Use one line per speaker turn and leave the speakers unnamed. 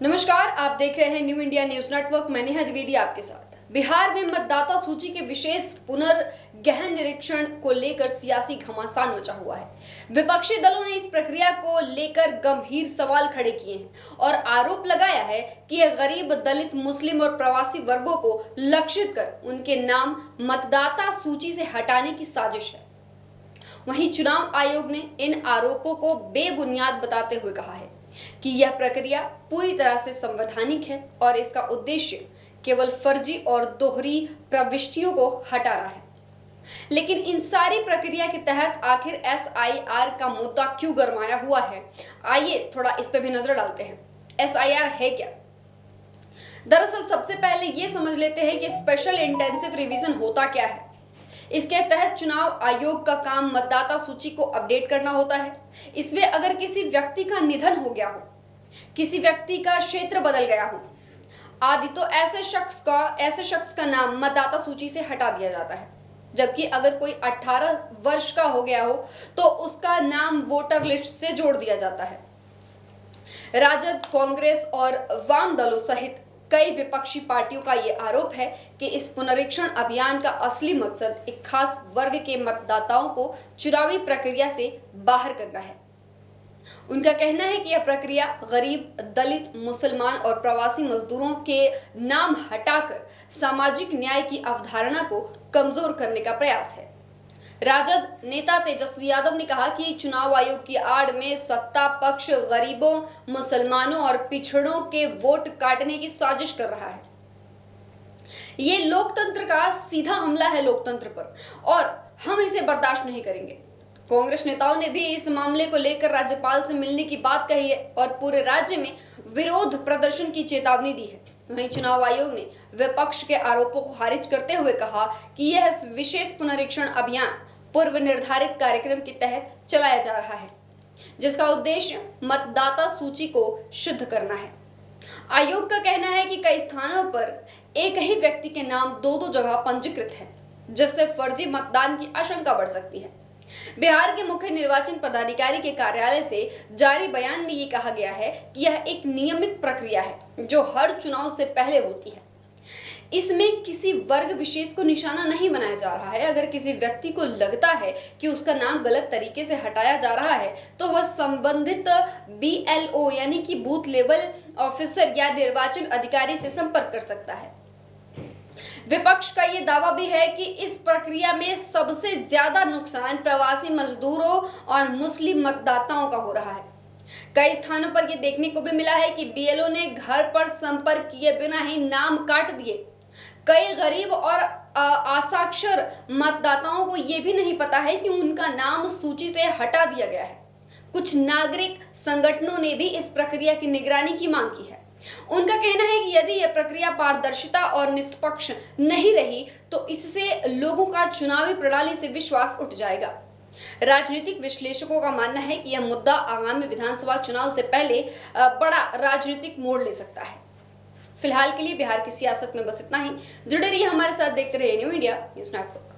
नमस्कार, आप देख रहे हैं न्यू इंडिया न्यूज नेटवर्क। मैं नेहा द्विवेदी आपके साथ। बिहार में मतदाता सूची के विशेष पुनर्गहन निरीक्षण को लेकर सियासी घमासान मचा हुआ है। विपक्षी दलों ने इस प्रक्रिया को लेकर गंभीर सवाल खड़े किए हैं और आरोप लगाया है कि यह गरीब, दलित, मुस्लिम और प्रवासी वर्गों को लक्षित कर उनके नाम मतदाता सूची से हटाने की साजिश है। वहीं चुनाव आयोग ने इन आरोपों को बेबुनियाद बताते हुए कहा है कि यह प्रक्रिया पूरी तरह से संवैधानिक है और इसका उद्देश्य केवल फर्जी और दोहरी प्रविष्टियों को हटा रहा है। लेकिन इन सारी प्रक्रिया के तहत आखिर एसआईआर का मुद्दा क्यों गरमाया हुआ है, आइए थोड़ा इस पे भी नजर डालते हैं। एसआईआर है क्या? दरअसल सबसे पहले ये समझ लेते हैं कि स्पेशल इंटेंसिव रिवीजन होता क्या है। इसके तहत चुनाव आयोग का काम मतदाता सूची को अपडेट करना होता है। इसमें अगर किसी व्यक्ति का निधन हो गया हो, किसी व्यक्ति का क्षेत्र बदल गया हो आदि, तो ऐसे शख्स का नाम मतदाता सूची से हटा दिया जाता है। जबकि अगर कोई 18 वर्ष का हो गया हो तो उसका नाम वोटर लिस्ट से जोड़ दिया जाता है। राजद, कांग्रेस और वाम दलों सहित कई विपक्षी पार्टियों का ये आरोप है कि इस पुनरीक्षण अभियान का असली मकसद एक खास वर्ग के मतदाताओं को चुनावी प्रक्रिया से बाहर करना है। उनका कहना है कि यह प्रक्रिया गरीब, दलित, मुसलमान और प्रवासी मजदूरों के नाम हटाकर सामाजिक न्याय की अवधारणा को कमजोर करने का प्रयास है। राजद नेता तेजस्वी यादव ने कहा कि चुनाव आयोग की आड़ में सत्ता पक्ष गरीबों, मुसलमानों और पिछड़ों के वोट काटने की साजिश कर रहा है। ये लोकतंत्र का सीधा हमला है लोकतंत्र पर और हम इसे बर्दाश्त नहीं करेंगे। कांग्रेस नेताओं ने भी इस मामले को लेकर राज्यपाल से मिलने की बात कही है और पूरे राज्य में विरोध प्रदर्शन की चेतावनी दी है। वहीं चुनाव आयोग ने विपक्ष के आरोपों को खारिज करते हुए कहा कि यह विशेष पुनरीक्षण अभियान पूर्व निर्धारित कार्यक्रम के तहत चलाया जा रहा है, जिसका उद्देश्य मतदाता सूची को शुद्ध करना है। आयोग का कहना है कि कई स्थानों पर एक ही व्यक्ति के नाम दो जगह पंजीकृत है, जिससे फर्जी मतदान की आशंका बढ़ सकती है। बिहार के मुख्य निर्वाचन पदाधिकारी के कार्यालय से जारी बयान में ये कहा गया है कि यह एक नियमित प्रक्रिया है जो हर चुनाव से पहले होती है। इसमें किसी वर्ग विशेष को निशाना नहीं बनाया जा रहा है। अगर किसी व्यक्ति को लगता है कि उसका नाम गलत तरीके से हटाया जा रहा है तो वह संबंधित BLO यानी कि बूथ लेवल ऑफिसर या निर्वाचन अधिकारी से संपर्क कर सकता है। विपक्ष का ये दावा भी है कि इस प्रक्रिया में सबसे ज्यादा नुकसान प्रवासी मजदूरों और मुस्लिम मतदाताओं का हो रहा है। कई स्थानों पर यह देखने को भी मिला है कि BLO ने घर पर संपर्क किए बिना ही नाम काट दिए। कई गरीब और असाक्षर मतदाताओं को यह भी नहीं पता है कि उनका नाम सूची से हटा दिया गया है। कुछ नागरिक संगठनों ने भी इस प्रक्रिया की निगरानी की मांग की है। उनका कहना है कि यदि यह प्रक्रिया पारदर्शिता और निष्पक्ष नहीं रही तो इससे लोगों का चुनावी प्रणाली से विश्वास उठ जाएगा। राजनीतिक विश्लेषकों का मानना है कि यह मुद्दा आगामी विधानसभा चुनाव से पहले बड़ा राजनीतिक मोड़ ले सकता है। फिलहाल के लिए बिहार की सियासत में बस इतना ही। जुड़े रहिए हमारे साथ, देखते रहिए न्यू इंडिया न्यूज नेटवर्क।